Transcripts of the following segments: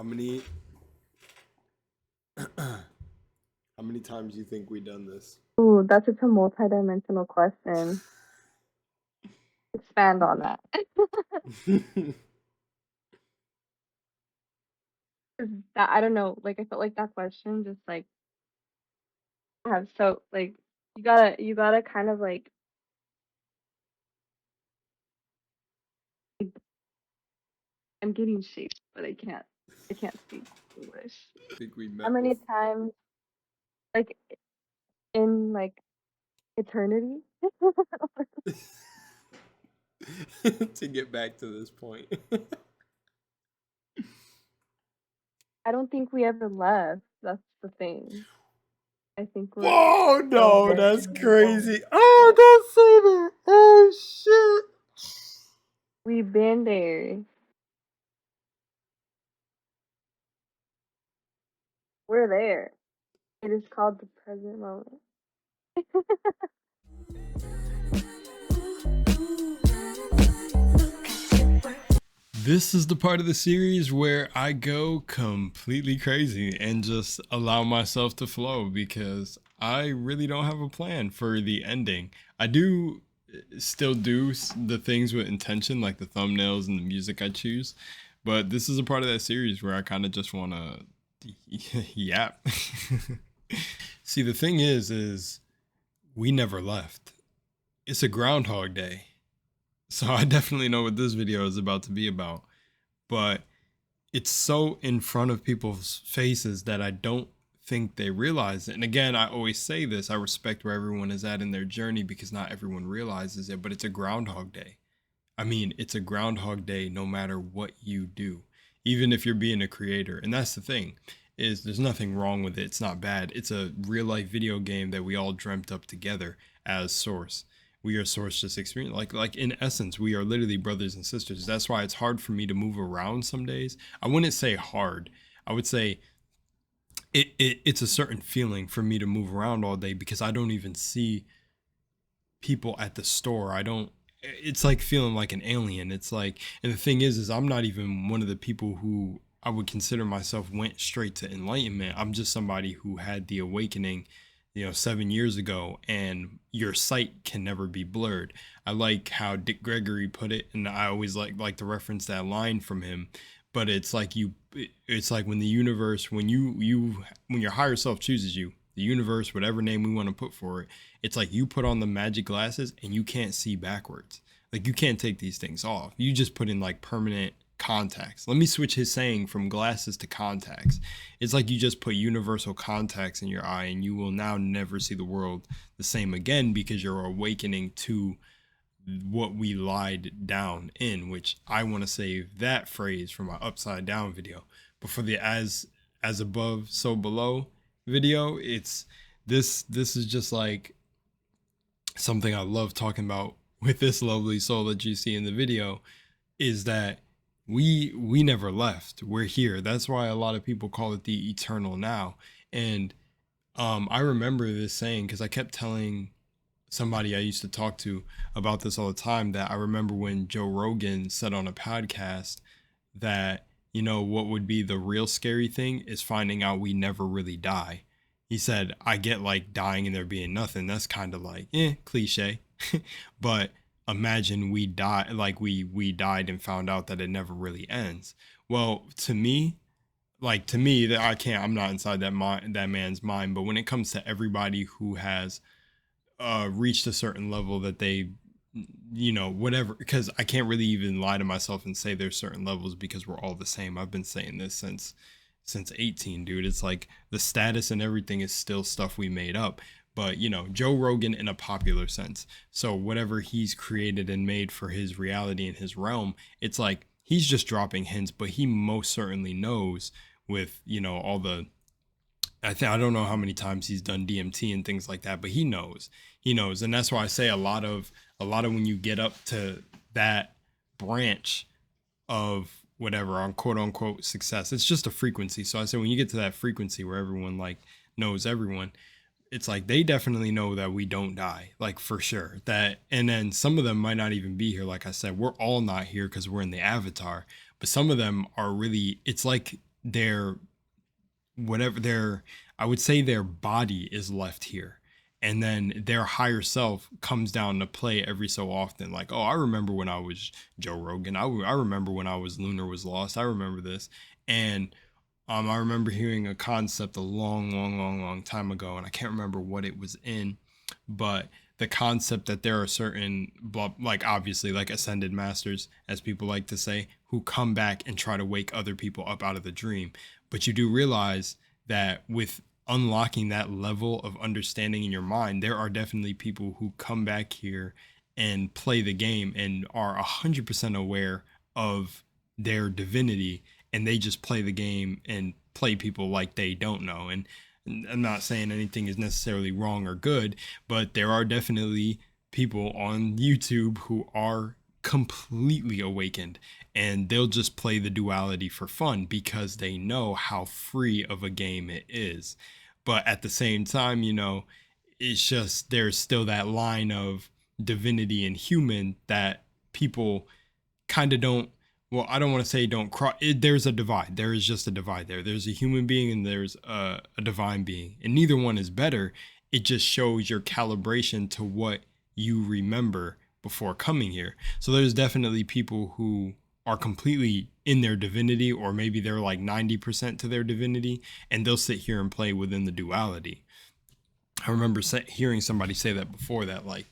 How many how many times do you think we done this? Ooh, that's a multi-dimensional question. Expand on that. 'Cause that I don't know, like I felt like that question just like have so like you gotta kind of like I'm getting shaped, but I can't speak English. I think we How met many times like in like eternity? to get back to this point. I don't think we ever left. That's the thing. I think we're Whoa, still no, there. that's crazy. Oh, don't say that. Oh shit. We've been there. We're there. It is called the present moment. This is the part of the series where I go completely crazy and just allow myself to flow because I really don't have a plan for the ending. I do still do the things with intention, like the thumbnails and the music I choose, but this is a part of that series where I kind of just want to yap. See, the thing is we never left. It's a Groundhog Day. So I definitely know what this video is about to be about. But it's so in front of people's faces that I don't think they realize it. And again, I always say this, I respect where everyone is at in their journey because not everyone realizes it, but it's a Groundhog Day. I mean, it's a Groundhog Day no matter what you do, even if you're being a creator. And that's the thing, is there's nothing wrong with it. It's not bad. It's a real life video game that we all dreamt up together as Source. We are Source just experience. Like in essence, we are literally brothers and sisters. That's why it's hard for me to move around some days. I wouldn't say hard. I would say it's a certain feeling for me to move around all day because I don't even see people at the store. I don't, it's like feeling like an alien. It's like, and the thing is I'm not even one of the people who I would consider myself went straight to enlightenment. I'm just somebody who had the awakening, 7 years ago, and your sight can never be blurred. I like how Dick Gregory put it, and I always like to reference that line from him. But it's like it's like when the universe, when when your higher self chooses you, the universe, whatever name we want to put for it, it's like you put on the magic glasses and you can't see backwards. Like you can't take these things off. You just put in like permanent contacts. Let me switch his saying from glasses to contacts. It's like you just put universal contacts in your eye and you will now never see the world the same again because you're awakening to what we lied down in, which I want to save that phrase for my upside down video. But for the as above so below video, it's this is just like something I love talking about with this lovely soul that you see in the video, is that we never left. We're here. That's why a lot of people call it the eternal now. And I remember this saying because I kept telling somebody I used to talk to about this all the time, that I remember when Joe Rogan said on a podcast that, what would be the real scary thing is finding out we never really die. He said, I get like dying and there being nothing. That's kind of like, cliche. But imagine we die, like we died and found out that it never really ends. Well, to me that I'm not inside that man's mind, but when it comes to everybody who has reached a certain level that they, whatever, because I can't really even lie to myself and say there's certain levels because we're all the same. I've been saying this since 18, dude. It's like the status and everything is still stuff we made up. But Joe Rogan in a popular sense, so whatever he's created and made for his reality and his realm, it's like he's just dropping hints, but he most certainly knows with all the, I don't know how many times he's done DMT and things like that, but he knows, and that's why I say a lot of when you get up to that branch of whatever on quote unquote success, it's just a frequency. So I say when you get to that frequency where everyone like knows everyone, it's like they definitely know that we don't die, like for sure. That, and then some of them might not even be here. Like I said, we're all not here because we're in the avatar, but some of them are really, it's like their whatever their I would say their body is left here. And then their higher self comes down to play every so often. Like, oh, I remember when I was Joe Rogan. I remember when I was Lunar was Lost. I remember this. And I remember hearing a concept a long time ago, and I can't remember what it was in, but the concept that there are certain, like obviously, like ascended masters, as people like to say, who come back and try to wake other people up out of the dream. But you do realize that with unlocking that level of understanding in your mind, there are definitely people who come back here and play the game and are 100% aware of their divinity, and they just play the game and play people like they don't know. And I'm not saying anything is necessarily wrong or good, but there are definitely people on YouTube who are completely awakened, and they'll just play the duality for fun because they know how free of a game it is. But at the same time, it's just there's still that line of divinity and human that people kind of don't, well, I don't want to say don't cross it, there's a divide. There is just a divide there. There's a human being and there's a divine being, and neither one is better. It just shows your calibration to what you remember before coming here. So there's definitely people who are completely in their divinity, or maybe they're like 90% to their divinity, and they'll sit here and play within the duality. I remember hearing somebody say that before, that like,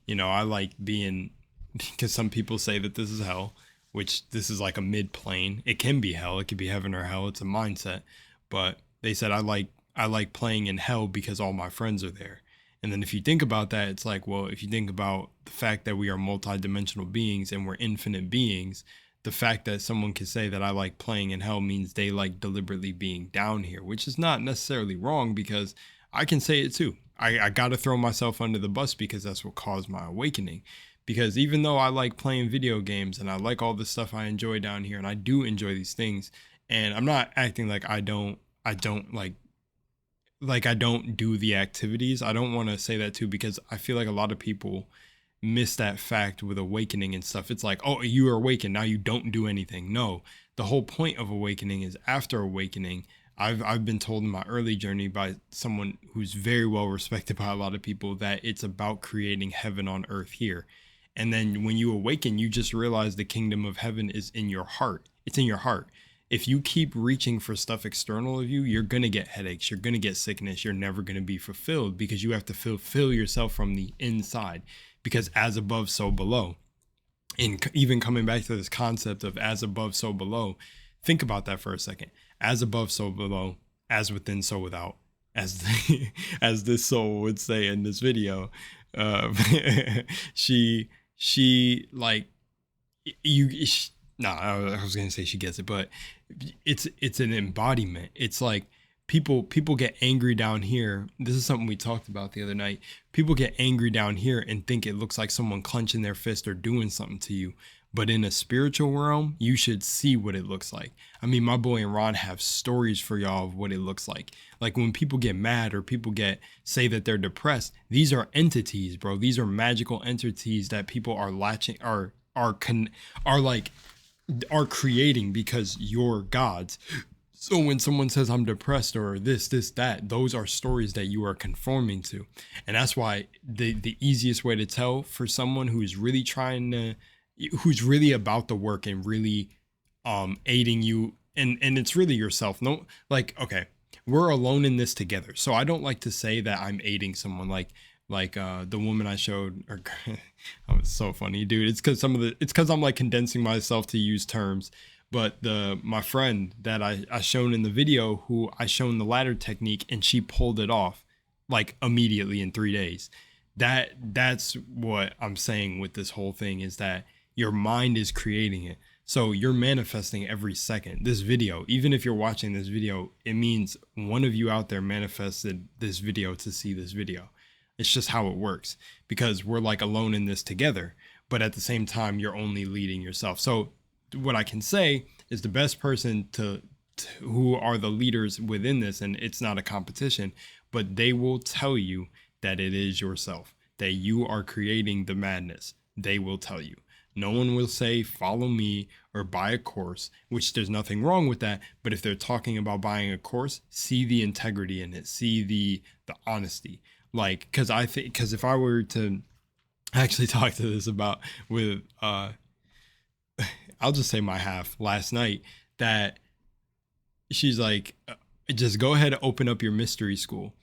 I like being, because some people say that this is hell, which this is like a mid plane. It can be hell, it could be heaven or hell. It's a mindset. But they said I like playing in hell because all my friends are there. And then if you think about that, it's like, well, if you think about the fact that we are multidimensional beings and we're infinite beings, the fact that someone can say that I like playing in hell means they like deliberately being down here, which is not necessarily wrong, because I can say it too. I got to throw myself under the bus because that's what caused my awakening. Because even though I like playing video games and I like all the stuff I enjoy down here, and I do enjoy these things, and I'm not acting like I don't I don't do the activities. I don't want to say that too, because I feel like a lot of people miss that fact with awakening and stuff. It's like, oh, you are awakened, now you don't do anything. No, the whole point of awakening is after awakening. I've been told in my early journey by someone who's very well respected by a lot of people that it's about creating heaven on earth here. And then when you awaken, you just realize the kingdom of heaven is in your heart. It's in your heart. If you keep reaching for stuff external of you, you're going to get headaches. You're going to get sickness. You're never going to be fulfilled, because you have to fulfill yourself from the inside. Because as above, so below. And even coming back to this concept of as above, so below, think about that for a second. As above, so below, as within, so without. As this soul would say in this video, uh, she like you. I was gonna say she gets it, but it's an embodiment. It's like people get angry down here. This is something we talked about the other night. People get angry down here and think it looks like someone clenching their fist or doing something to you. But in a spiritual realm, you should see what it looks like. I mean, my boy and Ron have stories for y'all of what it looks like. Like when people get mad or people say that they're depressed, these are entities, bro. These are magical entities that people are latching are creating because you're gods. So when someone says I'm depressed or this, that, those are stories that you are conforming to. And that's why the easiest way to tell for someone who's really who's really about the work and really aiding you, and it's really yourself. No, like, okay, we're alone in this together. So I don't like to say that I'm aiding someone like the woman I showed, or oh, it's so funny, dude. It's because I'm like condensing myself to use terms. But my friend that I shown in the video, who I shown the ladder technique, and she pulled it off like immediately in 3 days. That's what I'm saying with this whole thing, is that your mind is creating it. So you're manifesting every second. This video, even if you're watching this video, it means one of you out there manifested this video to see this video. It's just how it works, because we're like alone in this together, but at the same time, you're only leading yourself. So what I can say is the best person who are the leaders within this, and it's not a competition, but they will tell you that it is yourself, that you are creating the madness. They will tell you. No one will say follow me or buy a course, which there's nothing wrong with that. But if they're talking about buying a course, see the integrity in it, see the honesty. Like, because if I were to actually talk to this about with I'll just say my half last night, that she's like, just go ahead and open up your mystery school.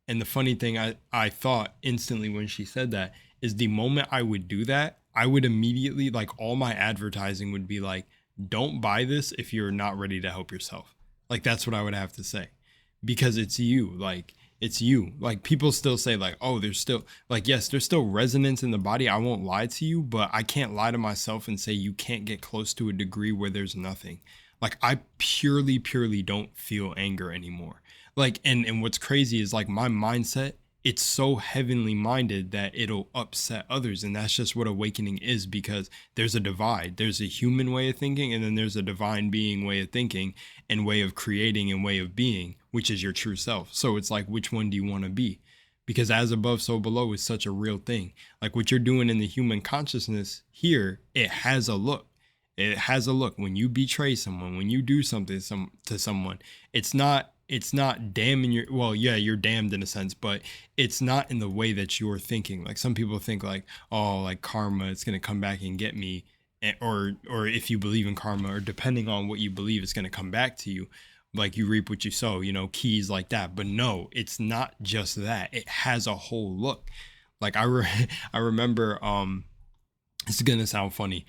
And the funny thing I thought instantly when she said that is, the moment I would do that, I would immediately, like, all my advertising would be like, don't buy this if you're not ready to help yourself. Like, that's what I would have to say, because it's you. Like, it's you. Like, people still say like, oh, there's still, like, yes, there's still resonance in the body. I won't lie to you, but I can't lie to myself and say you can't get close to a degree where there's nothing. Like, I purely don't feel anger anymore. Like, and what's crazy is, like, my mindset, it's so heavenly minded that it'll upset others. And that's just what awakening is, because there's a divide. There's a human way of thinking, and then there's a divine being way of thinking and way of creating and way of being, which is your true self. So it's like, which one do you want to be? Because as above, so below is such a real thing. Like, what you're doing in the human consciousness here, it has a look. It has a look. When you betray someone, when you do something to someone, it's not damning your, well, yeah, you're damned in a sense, but it's not in the way that you're thinking. Like, some people think like, oh, like karma, it's going to come back and get me. Or if you believe in karma, or depending on what you believe, it's going to come back to you. Like, you reap what you sow, keys like that. But no, it's not just that. It has a whole look. Like, I remember, it's going to sound funny.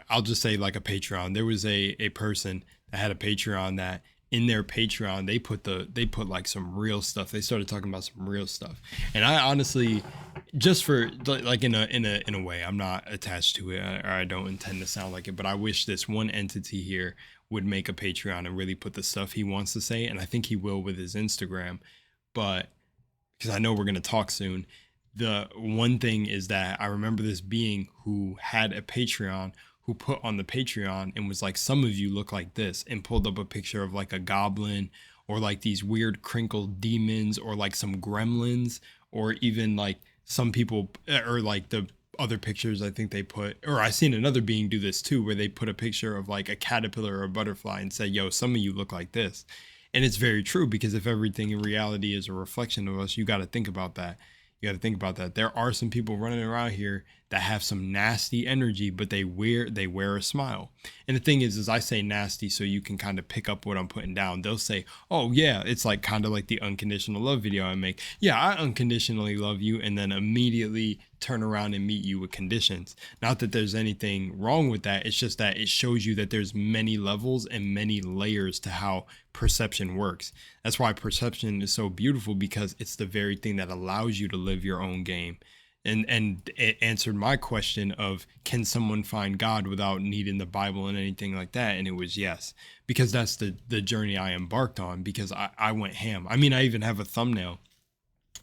I'll just say, like, a Patreon. There was a person that had a Patreon, that in their Patreon, they put like some real stuff. They started talking about some real stuff. And I honestly, just for like, in a way, I'm not attached to it, or I don't intend to sound like it, but I wish this one entity here would make a Patreon and really put the stuff he wants to say. And I think he will with his Instagram, but because I know we're going to talk soon. The one thing is that I remember this being who had a Patreon, who put on the Patreon and was like, some of you look like this, and pulled up a picture of like a goblin, or like these weird crinkled demons, or like some gremlins, or even like some people, or like the other pictures I think they put, or I seen another being do this too, where they put a picture of like a caterpillar or a butterfly and say, yo, some of you look like this. And it's very true, because if everything in reality is a reflection of us, you got to think about that. You got to think about that. There are some people running around here that have some nasty energy, but they wear a smile. And the thing is I say nasty so you can kind of pick up what I'm putting down. They'll say, oh yeah, it's like kind of like the unconditional love video I make. Yeah, I unconditionally love you, and then immediately turn around and meet you with conditions. Not that there's anything wrong with that. It's just that it shows you that there's many levels and many layers to how perception works. That's why perception is so beautiful, because it's the very thing that allows you to live your own game. And it answered my question of, can someone find God without needing the Bible and anything like that? And it was yes, because that's the journey I embarked on, because I went ham. I mean, I even have a thumbnail.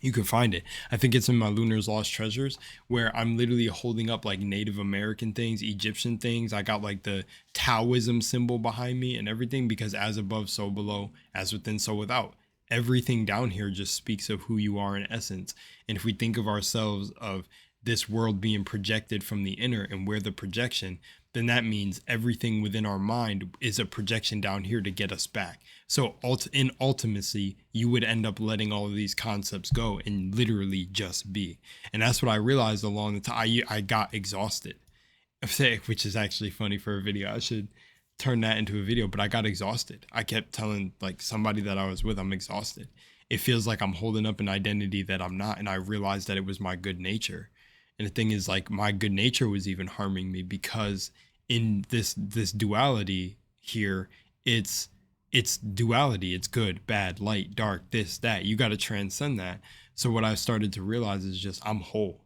You can find it. I think it's in my Lunar's Lost Treasures, where I'm literally holding up like Native American things, Egyptian things. I got like the Taoism symbol behind me and everything, because as above, so below, as within, so without. Everything down here just speaks of who you are in essence. And if we think of ourselves of this world being projected from the inner, and we're the projection, then that means everything within our mind is a projection down here to get us back. So in ultimacy, you would end up letting all of these concepts go and literally just be. And that's what I realized along the time. I got exhausted, which is actually funny for a video. I should turn that into a video, but I got exhausted. I kept telling like somebody that I was with, I'm exhausted. It feels like I'm holding up an identity that I'm not. And I realized that it was my good nature. And the thing is, like, my good nature was even harming me, because in this duality here, it's duality. It's good, bad, light, dark, this, that. You got to transcend that. So what I started to realize is just, I'm whole.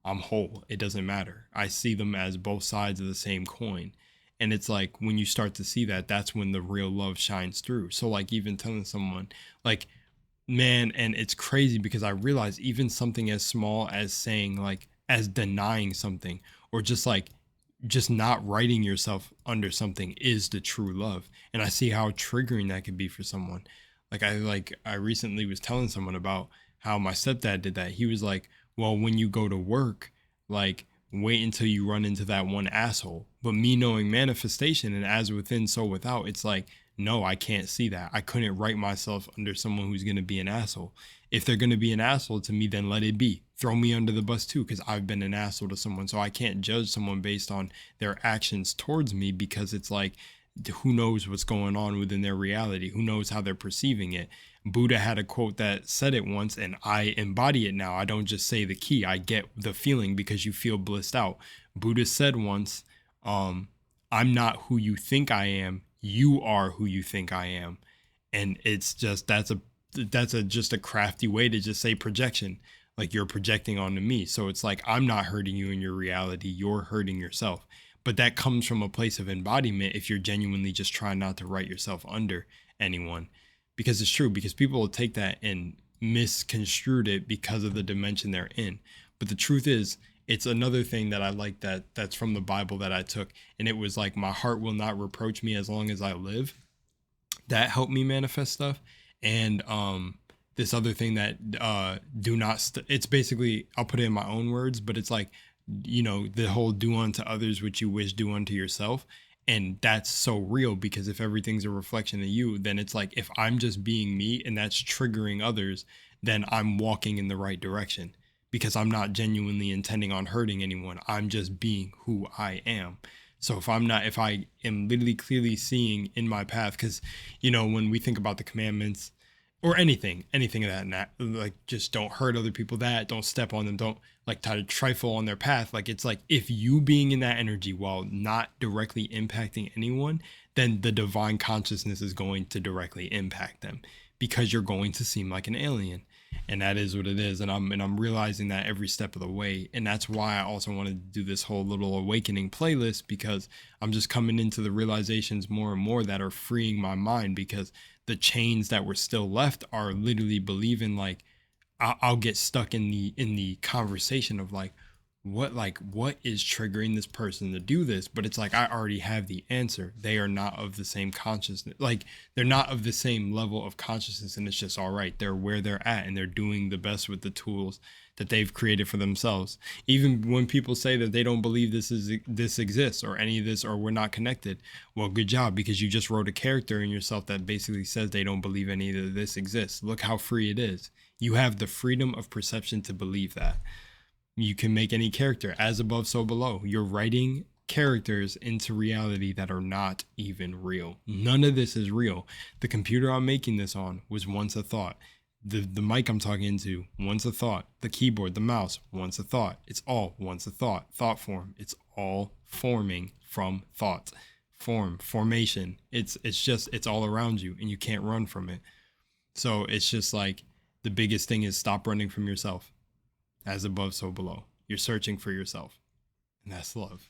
I'm whole. It doesn't matter. I see them as both sides of the same coin. And it's like, when you start to see that, that's when the real love shines through. So like, even telling someone like, man, and it's crazy, because I realize even something as small as saying like, as denying something, or just like, just not writing yourself under something is the true love. And I see how triggering that could be for someone. I recently was telling someone about how my stepdad did that. He was like, well, when you go to work, like, wait until you run into that one asshole. But me knowing manifestation and as within, so without, it's like, no, I can't see that. I couldn't write myself under someone who's going to be an asshole. If they're going to be an asshole to me, then let it be. Throw me under the bus too, because I've been an asshole to someone. So I can't judge someone based on their actions towards me, because it's like, who knows what's going on within their reality? Who knows how they're perceiving it? Buddha had a quote that said it once, and I embody it now. I don't just say the key. I get the feeling because you feel blissed out. Buddha said once, I'm not who you think I am. You are who you think I am. And it's just, that's just a crafty way to just say projection. Like, you're projecting onto me. So it's like, I'm not hurting you in your reality. You're hurting yourself. But that comes from a place of embodiment if you're genuinely just trying not to write yourself under anyone. Because it's true, because people will take that and misconstrued it because of the dimension they're in. But the truth is, it's another thing that I like that's from the Bible that I took. And it was like, my heart will not reproach me as long as I live. That helped me manifest stuff. And this other thing that do not, it's basically, I'll put it in my own words, but it's like, the whole do unto others what you wish do unto yourself. And that's so real, because if everything's a reflection of you, then it's like, if I'm just being me and that's triggering others, then I'm walking in the right direction, because I'm not genuinely intending on hurting anyone. I'm just being who I am. So if I am literally clearly seeing in my path, because, when we think about the commandments or anything of that, like, just don't hurt other people, don't step on them, don't like try to trifle on their path. Like, it's like, if you being in that energy while not directly impacting anyone, then the divine consciousness is going to directly impact them, because you're going to seem like an alien. And that is what it is. And I'm realizing that every step of the way. And that's why I also wanted to do this whole little awakening playlist, because I'm just coming into the realizations more and more that are freeing my mind, because the chains that were still left are literally believing, like, I'll get stuck in the conversation of what is triggering this person to do this. But it's like, I already have the answer. They are not of the same consciousness. Like, they're not of the same level of consciousness, and it's just all right. They're where they're at, and they're doing the best with the tools that they've created for themselves. Even when people say that they don't believe this exists, or any of this, or we're not connected, well, good job, because you just wrote a character in yourself that basically says they don't believe any of this exists. Look how free it is. You have the freedom of perception to believe that. You can make any character, as above, so below. You're writing characters into reality that are not even real. None of this is real. The computer I'm making this on was once a thought. The mic I'm talking into, once a thought. The keyboard, the mouse, once a thought. It's all once a thought. Thought form. It's all forming from thought. Formation. It's all around you, and you can't run from it. So it's just like, the biggest thing is stop running from yourself. As above, so below. You're searching for yourself. And that's love.